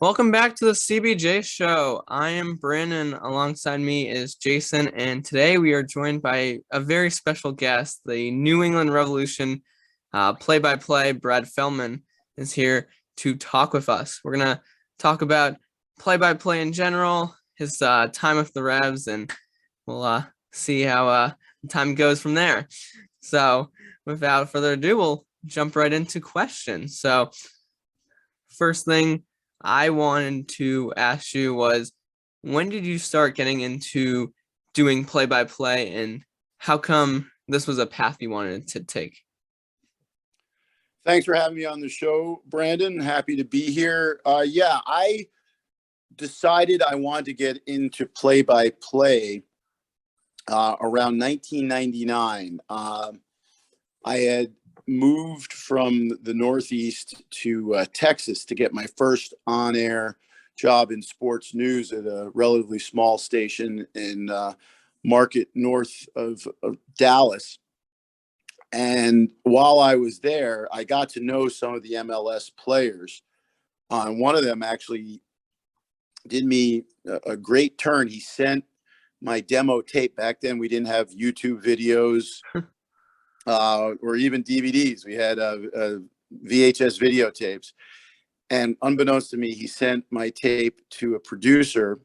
Welcome back to the CBJ show. I am Brandon. Alongside me is Jason, and today we are joined by a very special guest. The New England Revolution play-by-play, Brad Feldman, is here to talk with us. We're going to talk about play-by-play in general, his time with the Revs, and we'll see how time goes from there. So without further ado, we'll jump right into questions. So first thing I wanted to ask you was, when did you start getting into doing play-by-play, and how come this was a path you wanted to take? Thanks for having me on the show, Brandon. Happy to be here. I decided I wanted to get into play-by-play around 1999. I had moved from the Northeast to Texas to get my first on-air job in sports news at a relatively small station in market north of Dallas. And while I was there, I got to know some of the MLS players. One of them actually did me a great turn. He sent my demo tape. Back then, we didn't have YouTube videos. Or even DVDs. We had VHS videotapes. And unbeknownst to me, he sent my tape to a producer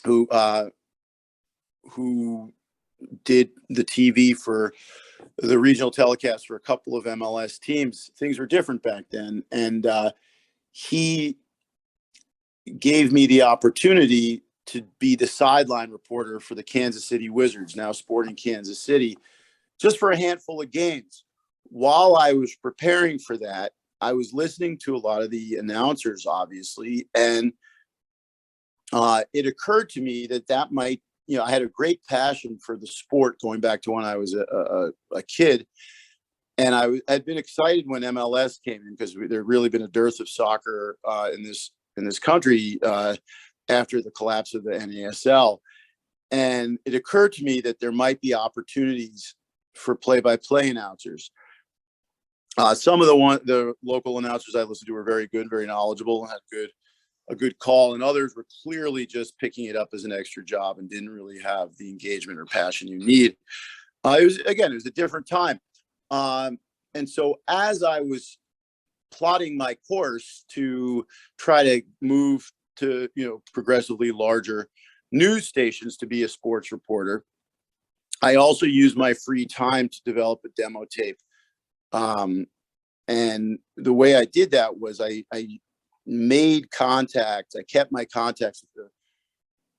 who did the TV for the regional telecast for a couple of MLS teams. Things were different back then. And he gave me the opportunity to be the sideline reporter for the Kansas City Wizards, now Sporting Kansas City, just for a handful of games. While I was preparing for that, I was listening to a lot of the announcers, obviously, and it occurred to me that might, I had a great passion for the sport going back to when I was a kid, and I'd been excited when MLS came in because there had really been a dearth of soccer in this country after the collapse of the NASL, and it occurred to me that there might be opportunities for play-by-play announcers. Some of the local announcers I listened to were very good, very knowledgeable, and had a good call, and others were clearly just picking it up as an extra job and didn't really have the engagement or passion you need. It was a different time. And so as I was plotting my course to try to move to, progressively larger news stations to be a sports reporter, I also used my free time to develop a demo tape. And the way I did that was I made contacts. I kept my contacts with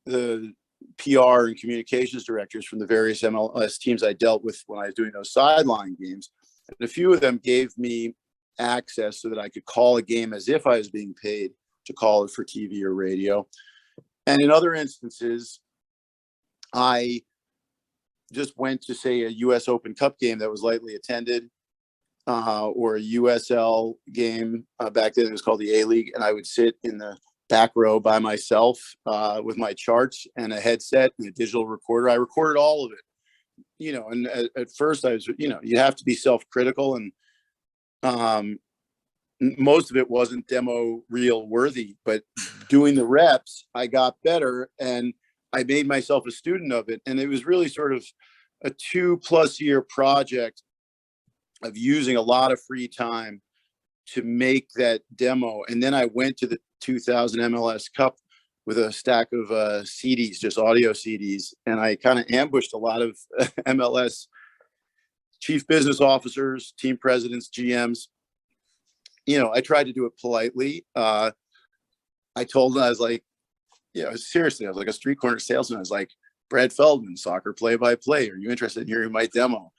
the PR and communications directors from the various MLS teams I dealt with when I was doing those sideline games. And a few of them gave me access so that I could call a game as if I was being paid to call it for TV or radio. And in other instances, I just went to, say, a U.S. Open Cup game that was lightly attended, or a USL game. Back then it was called the A-League, and I would sit in the back row by myself with my charts and a headset and a digital recorder. I recorded all of it, and at first I was, you have to be self-critical, and most of it wasn't demo reel worthy, but doing the reps, I got better, and I made myself a student of it. And it was really sort of a 2+ year project of using a lot of free time to make that demo. And then I went to the 2000 MLS Cup with a stack of CDs, just audio CDs. And I kind of ambushed a lot of MLS chief business officers, team presidents, GMs. I tried to do it politely. I told them, I was like, seriously, I was like a street corner salesman. I was like, Brad Feldman, soccer play-by-play. Are you interested in hearing my demo?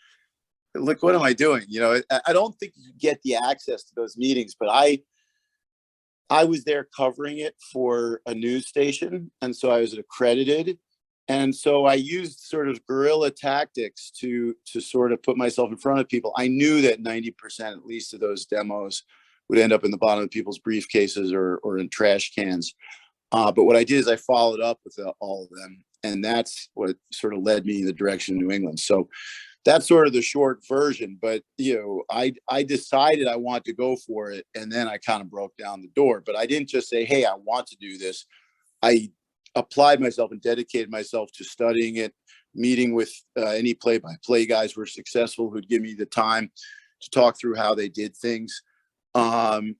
Look, what am I doing? I don't think you get the access to those meetings, but I was there covering it for a news station. And so I was accredited. And so I used sort of guerrilla tactics to sort of put myself in front of people. I knew that 90% at least of those demos would end up in the bottom of people's briefcases or in trash cans. But what I did is I followed up with all of them. And that's what sort of led me in the direction of New England. So that's sort of the short version. But I decided I wanted to go for it, and then I kind of broke down the door. But I didn't just say, hey, I want to do this. I applied myself and dedicated myself to studying it, meeting with any play-by-play guys who were successful, who'd give me the time to talk through how they did things. The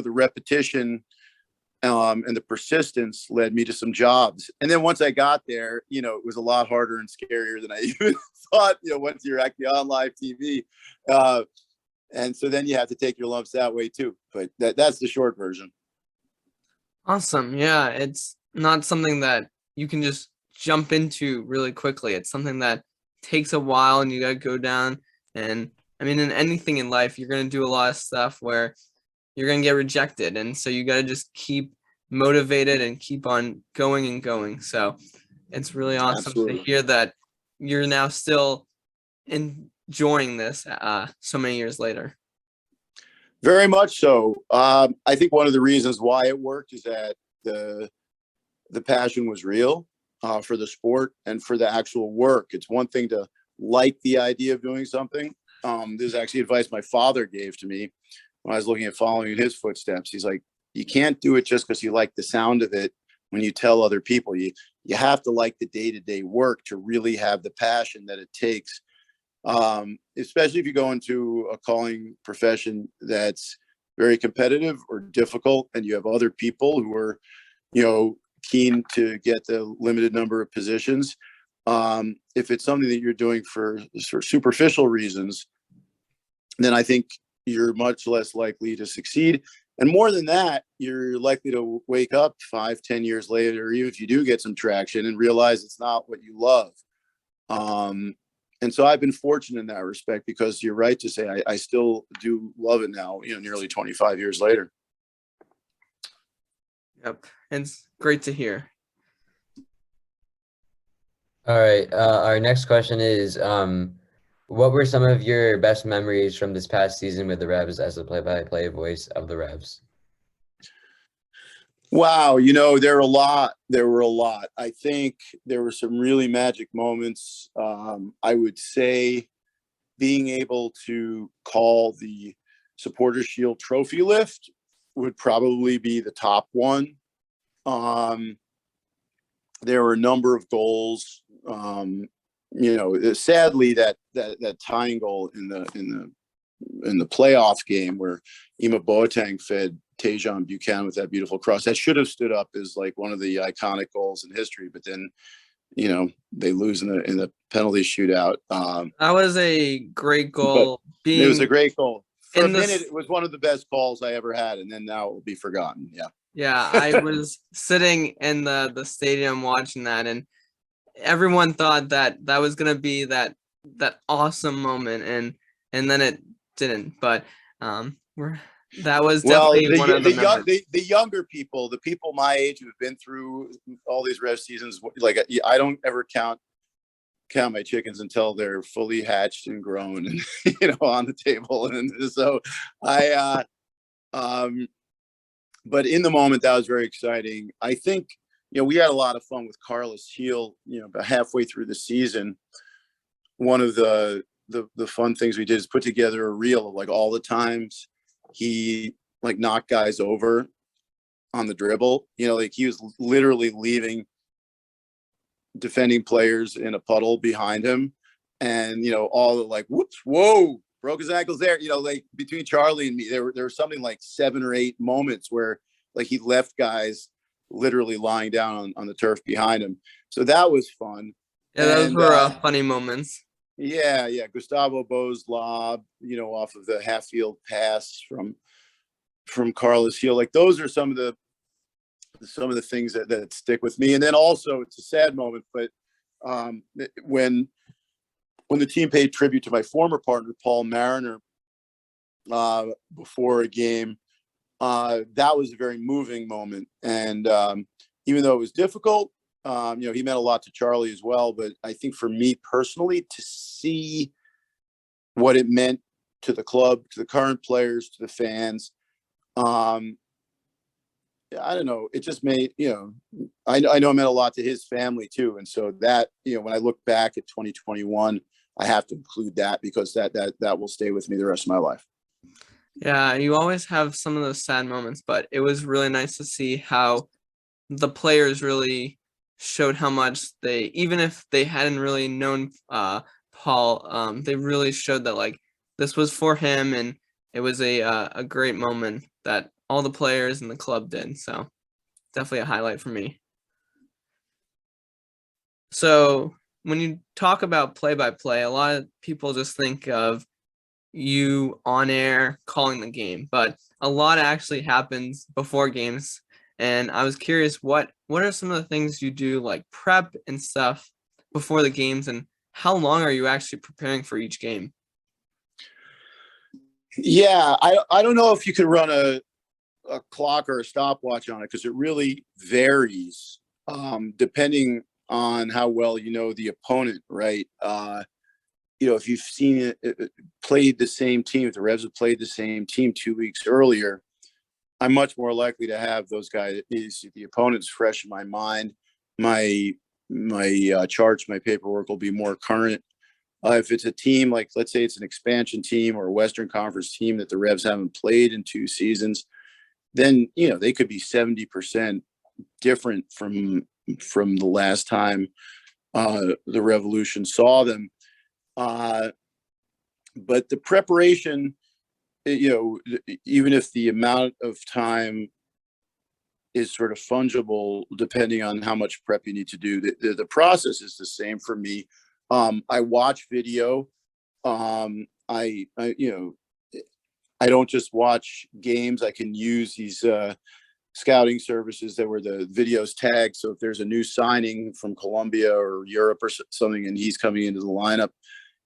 repetition and the persistence led me to some jobs. And then once I got there, it was a lot harder and scarier than I even thought, once you're actually on live TV. And so then you have to take your lumps that way too. But that's the short version. Awesome. Yeah, it's not something that you can just jump into really quickly. It's something that takes a while, and you got to go down. And I mean, in anything in life, you're going to do a lot of stuff where you're going to get rejected. And so you got to just keep motivated and keep on going and going. So it's really awesome Absolutely. to hear that you're now still enjoying this so many years later. Very much so. I think one of the reasons why it worked is that the passion was real for the sport and for the actual work. It's one thing to like the idea of doing something. This is actually advice my father gave to me when I was looking at following in his footsteps. He's like, you can't do it just because you like the sound of it when you tell other people. You have to like the day-to-day work to really have the passion that it takes. Especially if you go into a calling profession that's very competitive or difficult, and you have other people who are, keen to get the limited number of positions. If it's something that you're doing for superficial reasons, then I think you're much less likely to succeed. And more than that, you're likely to wake up 5-10 years later, even if you do get some traction, and realize it's not what you love. And so I've been fortunate in that respect, because you're right to say I still do love it now, nearly 25 years later. Yep. It's great to hear. All right. Our next question is, what were some of your best memories from this past season with the Revs as the play-by-play voice of the Revs? Wow, there were a lot. I think there were some really magic moments. I would say being able to call the Supporters Shield trophy lift would probably be the top one. There were a number of goals. Sadly that tying goal in the playoff game where Ima Boateng fed Tajon Buchanan with that beautiful cross, that should have stood up as like one of the iconic goals in history, but then they lose in the penalty shootout. That was a great goal. It was a great goal. For a minute, it was one of the best calls I ever had, and then now it will be forgotten. Yeah, I was sitting in the stadium watching that, and everyone thought that was gonna be that awesome moment, and then it didn't. But that was definitely one of the younger people, the people my age who have been through all these Revs seasons. Like, I don't ever count my chickens until they're fully hatched and grown and on the table. And so but in the moment, that was very exciting. I think we had a lot of fun with Carlos Heel. About halfway through the season, one of the fun things we did is put together a reel of like all the times he like knocked guys over on the dribble. Like he was literally leaving defending players in a puddle behind him, and all the like, whoops, whoa, broke his ankles there. Like between Charlie and me, there were something like 7 or 8 moments where like he left guys literally lying down on the turf behind him. So that was fun. Yeah, those were funny moments. Yeah. Gustavo Bo's lob, off of the half field pass from Carlos Heel. Like those are some of the things that stick with me. And then also it's a sad moment, but when the team paid tribute to my former partner, Paul Mariner, before a game, that was a very moving moment. And even though it was difficult, he meant a lot to Charlie as well. But I think for me personally, to see what it meant to the club, to the current players, to the fans, I don't know, it just made, I know it meant a lot to his family too. And so that, when I look back at 2021, I have to include that because that will stay with me the rest of my life. Yeah, you always have some of those sad moments, but it was really nice to see how the players really showed how much they, even if they hadn't really known Paul, they really showed that like this was for him, and it was a great moment that all the players and the club did. So definitely a highlight for me. So when you talk about play-by-play, a lot of people just think of you on air calling the game, but a lot actually happens before games. And I was curious, what are some of the things you do, like prep and stuff before the games, and how long are you actually preparing for each game? Yeah, I don't know if you could run a clock or a stopwatch on it because it really varies depending on how well you know the opponent, right? If you've seen it played the same team, if the Revs have played the same team 2 weeks earlier, I'm much more likely to have those guys, the opponents, fresh in my mind. My charts, my paperwork will be more current. If it's a team like, let's say it's an expansion team or a Western Conference team that the Revs haven't played in 2 seasons, then they could be 70% different from the last time the Revolution saw them. But the preparation, even if the amount of time is sort of fungible depending on how much prep you need to do, the process is the same for me. I watch video. I don't just watch games. I can use these scouting services that were the videos tagged. So if there's a new signing from Colombia or Europe or something, and he's coming into the lineup,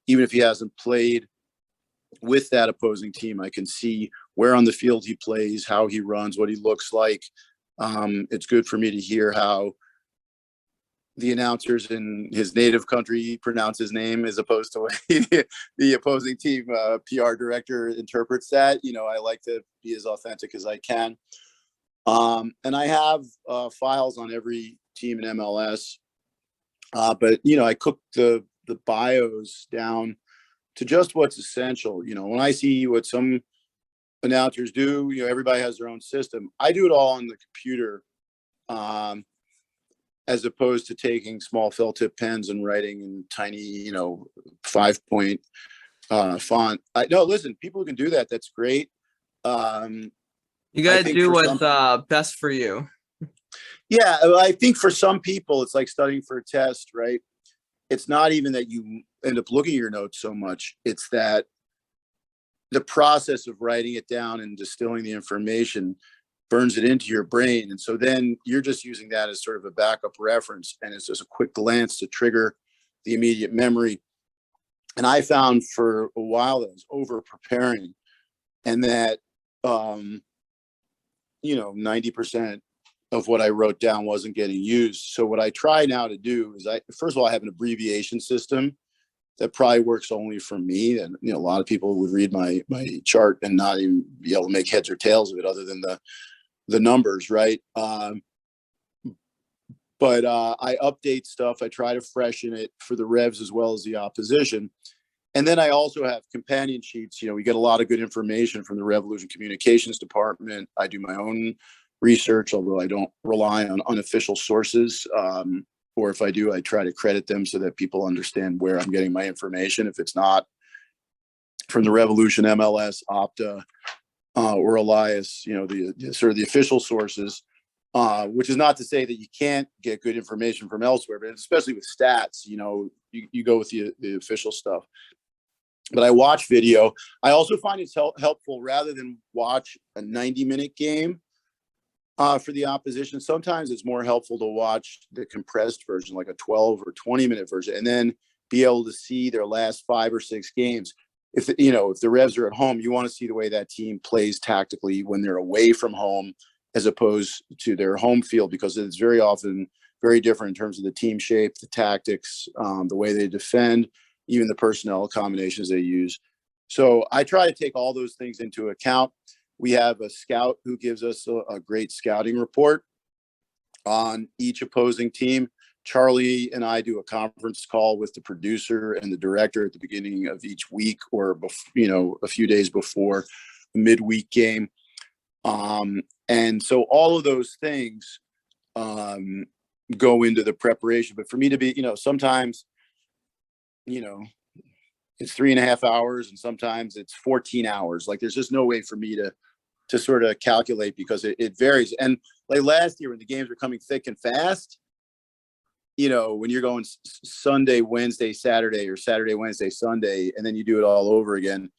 even if he hasn't played with that opposing team, I can see where on the field he plays, how he runs, what he looks like. It's good for me to hear how the announcers in his native country pronounce his name as opposed to the opposing team PR director interprets that. I like to be as authentic as I can. And I have files on every team in MLS. But, I cook the bios down to just what's essential. When I see what some announcers do, everybody has their own system. I do it all on the computer. As opposed to taking small felt tip pens and writing in tiny, 5-point font. No, listen, people who can do that, that's great. You got to do what's best for you. Yeah, I think for some people, it's like studying for a test, right? It's not even that you end up looking at your notes so much. It's that the process of writing it down and distilling the information burns it into your brain. And so then you're just using that as sort of a backup reference. And it's just a quick glance to trigger the immediate memory. And I found for a while that I was over preparing and that, 90% of what I wrote down wasn't getting used. So what I try now to do is first of all, I have an abbreviation system that probably works only for me. And, a lot of people would read my chart and not even be able to make heads or tails of it other than the numbers, right? But I update stuff. I try to freshen it for the Revs as well as the opposition. And then I also have companion sheets. We get a lot of good information from the Revolution Communications Department. I do my own research, although I don't rely on unofficial sources. Or if I do, I try to credit them so that people understand where I'm getting my information. If it's not from the Revolution, MLS, Opta, or Elias, the sort of the official sources, which is not to say that you can't get good information from elsewhere, but especially with stats, you go with the official stuff. But I watch video. I also find it's helpful rather than watch a 90-minute game for the opposition. Sometimes it's more helpful to watch the compressed version, like a 12 or 20-minute version, and then be able to see their last 5 or 6 games. If the Revs are at home, you want to see the way that team plays tactically when they're away from home as opposed to their home field, because it's very often very different in terms of the team shape, the tactics, the way they defend, even the personnel combinations they use. So I try to take all those things into account. We have a scout who gives us a great scouting report on each opposing team. Charlie and I do a conference call with the producer and the director at the beginning of each week, or a few days before the midweek game. And so all of those things go into the preparation. But for me to be, sometimes, it's 3.5 hours, and sometimes it's 14 hours. Like, there's just no way for me to sort of calculate, because it varies. And like last year when the games were coming thick and fast, when you're going Sunday, Wednesday, Saturday, or Saturday, Wednesday, Sunday, and then you do it all over again,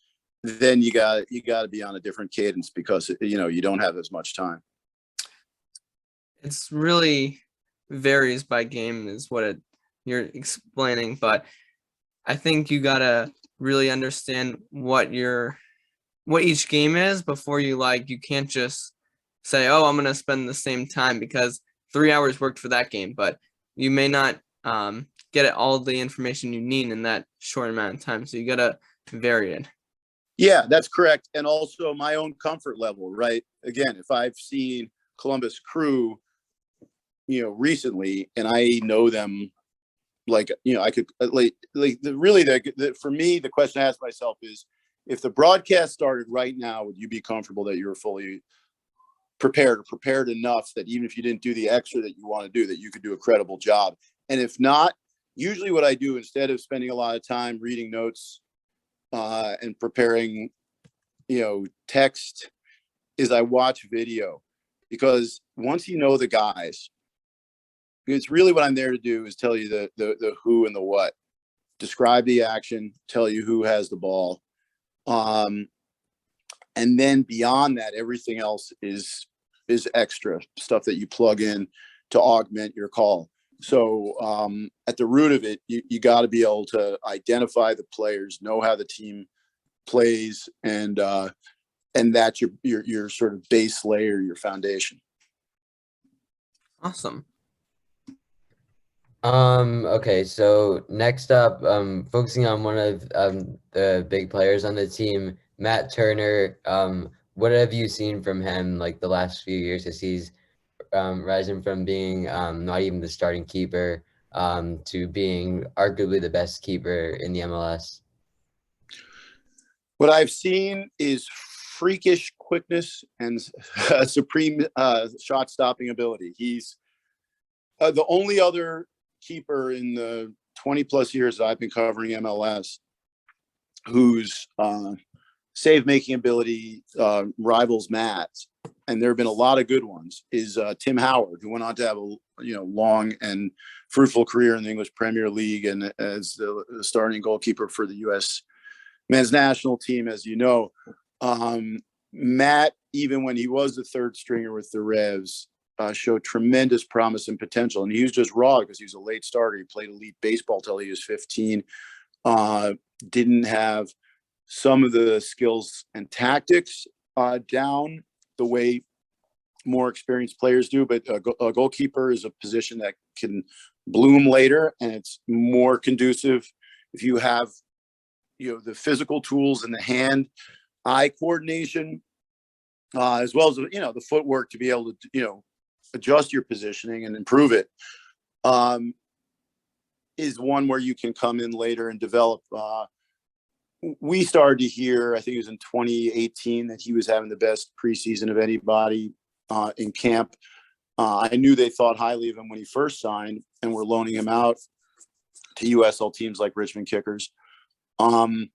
then you got to be on a different cadence, because you don't have as much time. It's really varies by game is what you're explaining, but I think you gotta really understand what each game is before you can't just say, oh, I'm gonna spend the same time because 3 hours worked for that game, but you may not get all the information you need in that short amount of time. So you gotta vary it. Yeah, that's correct. And also my own comfort level, right? Again, if I've seen Columbus Crew, recently, and I know them, I could for me, the question I ask myself is, if the broadcast started right now, would you be comfortable that you're fully prepared enough that even if you didn't do the extra that you want to do, that you could do a credible job? And if not, usually what I do, instead of spending a lot of time reading notes and preparing, text, is I watch video. Because once you know the guys, it's really what I'm there to do, is tell you the who and the what, describe the action, tell you who has the ball. And then beyond that, everything else is extra stuff that you plug in to augment your call. So at the root of it, you got to be able to identify the players, know how the team plays, and that's your sort of base layer, your foundation. Awesome. Okay, so next up, focusing on one of the big players on the team, Matt Turner. What have you seen from him like the last few years, as he's rising from being not even the starting keeper to being arguably the best keeper in the MLS? What I've seen is freakish quickness and supreme shot stopping ability. He's the only other keeper in the 20 plus years that I've been covering MLS whose save making ability rivals Matt's, and there have been a lot of good ones, is Tim Howard, who went on to have a long and fruitful career in the English Premier League, and as the starting goalkeeper for the U.S. men's national team, as you know. Matt, even when he was the third stringer with the Revs, showed tremendous promise and potential. And he was just raw because he was a late starter. He played elite baseball till he was 15. Didn't have some of the skills and tactics down the way more experienced players do. But a goalkeeper is a position that can bloom later, and it's more conducive if you have the physical tools and the hand-eye coordination, as well as the footwork to be able to adjust your positioning and improve it, is one where you can come in later and develop. We started to hear, I think it was in 2018, that he was having the best preseason of anybody in camp. I knew they thought highly of him when he first signed and were loaning him out to USL teams like Richmond Kickers. But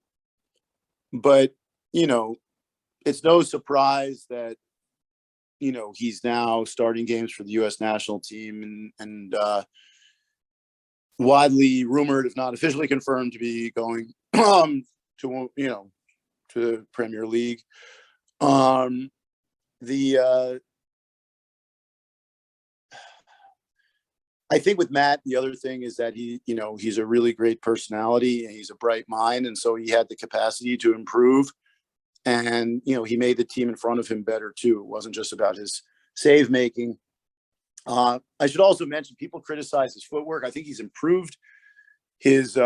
it's no surprise that he's now starting games for the U.S. national team, and widely rumored, if not officially confirmed, to be going to the Premier League. I think with Matt, the other thing is that he's a really great personality, and he's a bright mind, and so he had the capacity to improve. And he made the team in front of him better too. It wasn't just about his save making. I should also mention, people criticize his footwork. I think he's improved his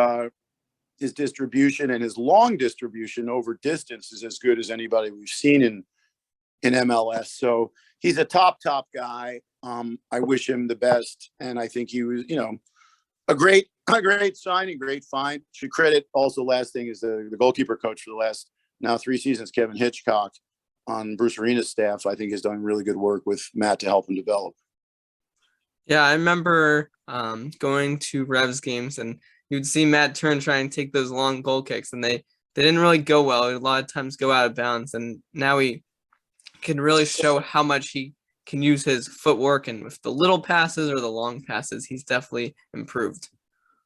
distribution, and his long distribution over distance is as good as anybody we've seen in MLS. So he's a top guy. I wish him the best. And I think he was, a great signing, great find. Should credit also, last thing is the goalkeeper coach for the last now 3 seasons, Kevin Hitchcock, on Bruce Arena's staff. I think has done really good work with Matt to help him develop. Yeah, I remember going to Revs games, and you'd see Matt Turner try and take those long goal kicks, and they didn't really go well. A lot of times go out of bounds, and now he can really show how much he can use his footwork, and with the little passes or the long passes, he's definitely improved.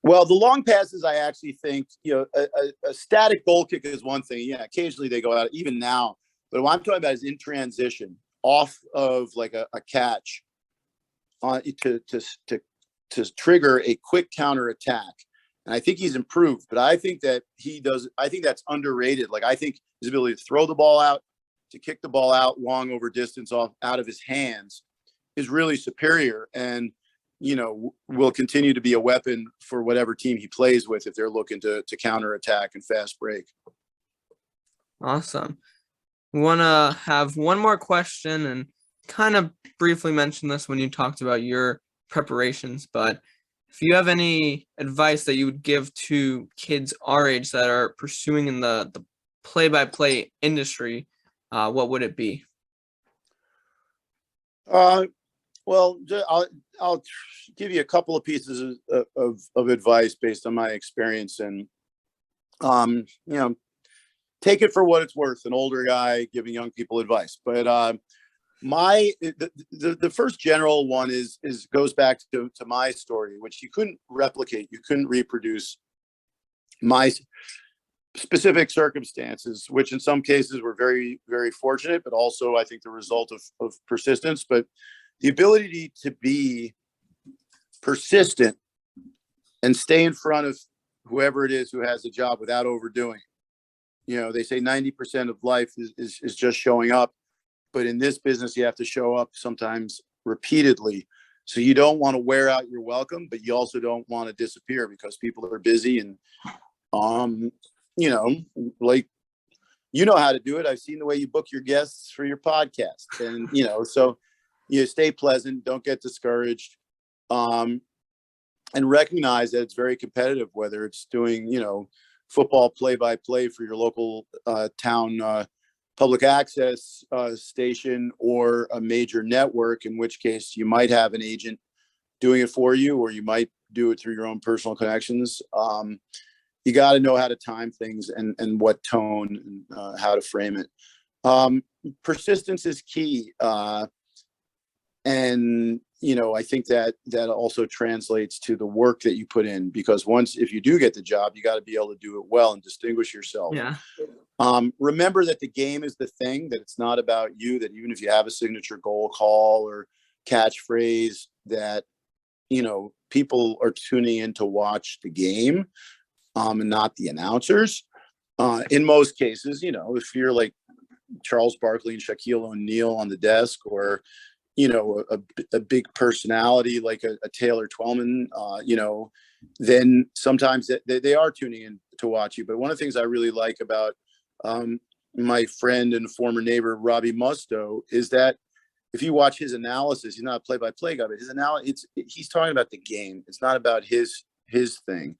Well, the long passes, I actually think, a static goal kick is one thing. Yeah, occasionally they go out, even now. But what I'm talking about is in transition, off of like a catch, to trigger a quick counter attack. And I think he's improved, but I think that I think that's underrated. Like, I think his ability to throw the ball out, to kick the ball out long over distance out of his hands is really superior. And, will continue to be a weapon for whatever team he plays with if they're looking to counter attack and fast break. Awesome. We want to have one more question, and kind of briefly mentioned this when you talked about your preparations, but if you have any advice that you would give to kids our age that are pursuing in the play-by-play industry, what would it be? Well, I'll give you a couple of pieces of advice based on my experience, and take it for what it's worth. An older guy giving young people advice, but the first general one goes back to my story, which you couldn't replicate, you couldn't reproduce. My specific circumstances, which in some cases were very, very fortunate, but also I think the result of persistence. But the ability to be persistent and stay in front of whoever it is who has a job without overdoing it. They say 90% of life is just showing up. But in this business, you have to show up sometimes repeatedly. So you don't want to wear out your welcome, but you also don't want to disappear because people are busy. And, like, how to do it. I've seen the way you book your guests for your podcast. And, so you stay pleasant, don't get discouraged, and recognize that it's very competitive, whether it's doing, football play-by-play for your local town public access station, or a major network, in which case you might have an agent doing it for you, or you might do it through your own personal connections. You got to know how to time things and what tone and how to frame it. Persistence is key. And, I think that also translates to the work that you put in, because if you do get the job, you got to be able to do it well and distinguish yourself. Yeah. Remember that the game is the thing, that it's not about you, that even if you have a signature goal call or catchphrase, that, people are tuning in to watch the game, and not the announcers. In most cases, if you're like Charles Barkley and Shaquille O'Neal on the desk, or, a big personality like a Taylor Twellman, then sometimes they are tuning in to watch you. But one of the things I really like about my friend and former neighbor, Robbie Musto, is that if you watch his analysis, he's not a play-by-play guy, but his analysis, he's talking about the game. It's not about his thing.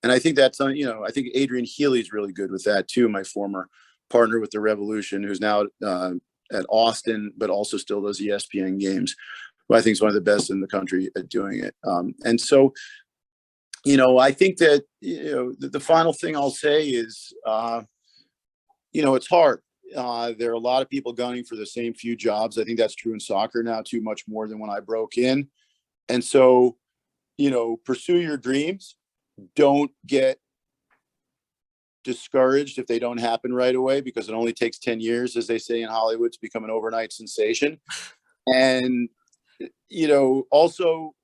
And I think that's, I think Adrian Healy's really good with that too. My former partner with the Revolution, who's now at Austin, but also still does ESPN games, who I think is one of the best in the country at doing it. And so, I think that, the final thing I'll say is, it's hard. There are a lot of people gunning for the same few jobs. I think that's true in soccer now too, much more than when I broke in. And so, pursue your dreams. Don't get discouraged if they don't happen right away, because it only takes 10 years, as they say in Hollywood, to become an overnight sensation. And, also,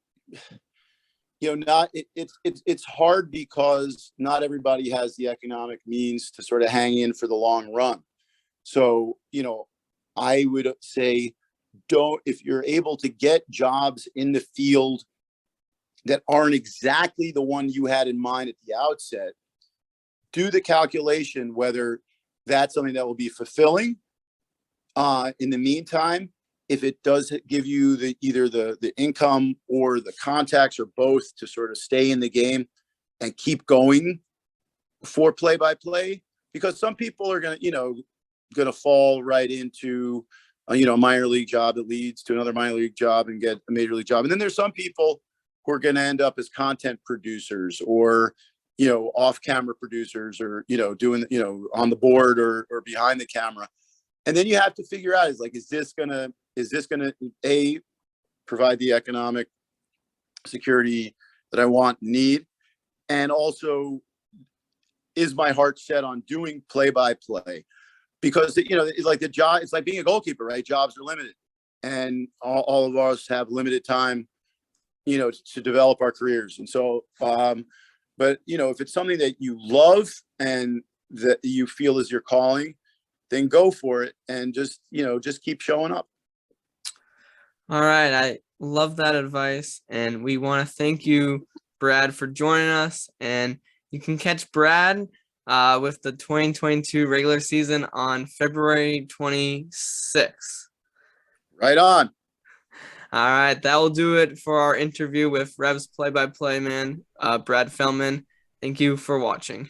it's hard because not everybody has the economic means to sort of hang in for the long run. So, I would say, if you're able to get jobs in the field that aren't exactly the one you had in mind at the outset, do the calculation whether that's something that will be fulfilling, In the meantime, if it does give you either the income or the contacts or both to sort of stay in the game and keep going for play-by-play, because some people are going to fall right into a minor league job that leads to another minor league job and get a major league job. And then there's some people who are going to end up as content producers or off-camera producers, or doing on the board or behind the camera. And then you have to figure out, is this gonna A, provide the economic security that I want and need, and also, is my heart set on doing play-by-play? Because it's like the job, it's like being a goalkeeper, right? Jobs are limited, and all of us have limited time, to develop our careers. And so, but if it's something that you love and that you feel is your calling, then go for it, and just keep showing up. All right. I love that advice. And we want to thank you, Brad, for joining us. And you can catch Brad with the 2022 regular season on February 26th. Right on. All right. That will do it for our interview with Revs play-by-play man, Brad Feldman. Thank you for watching.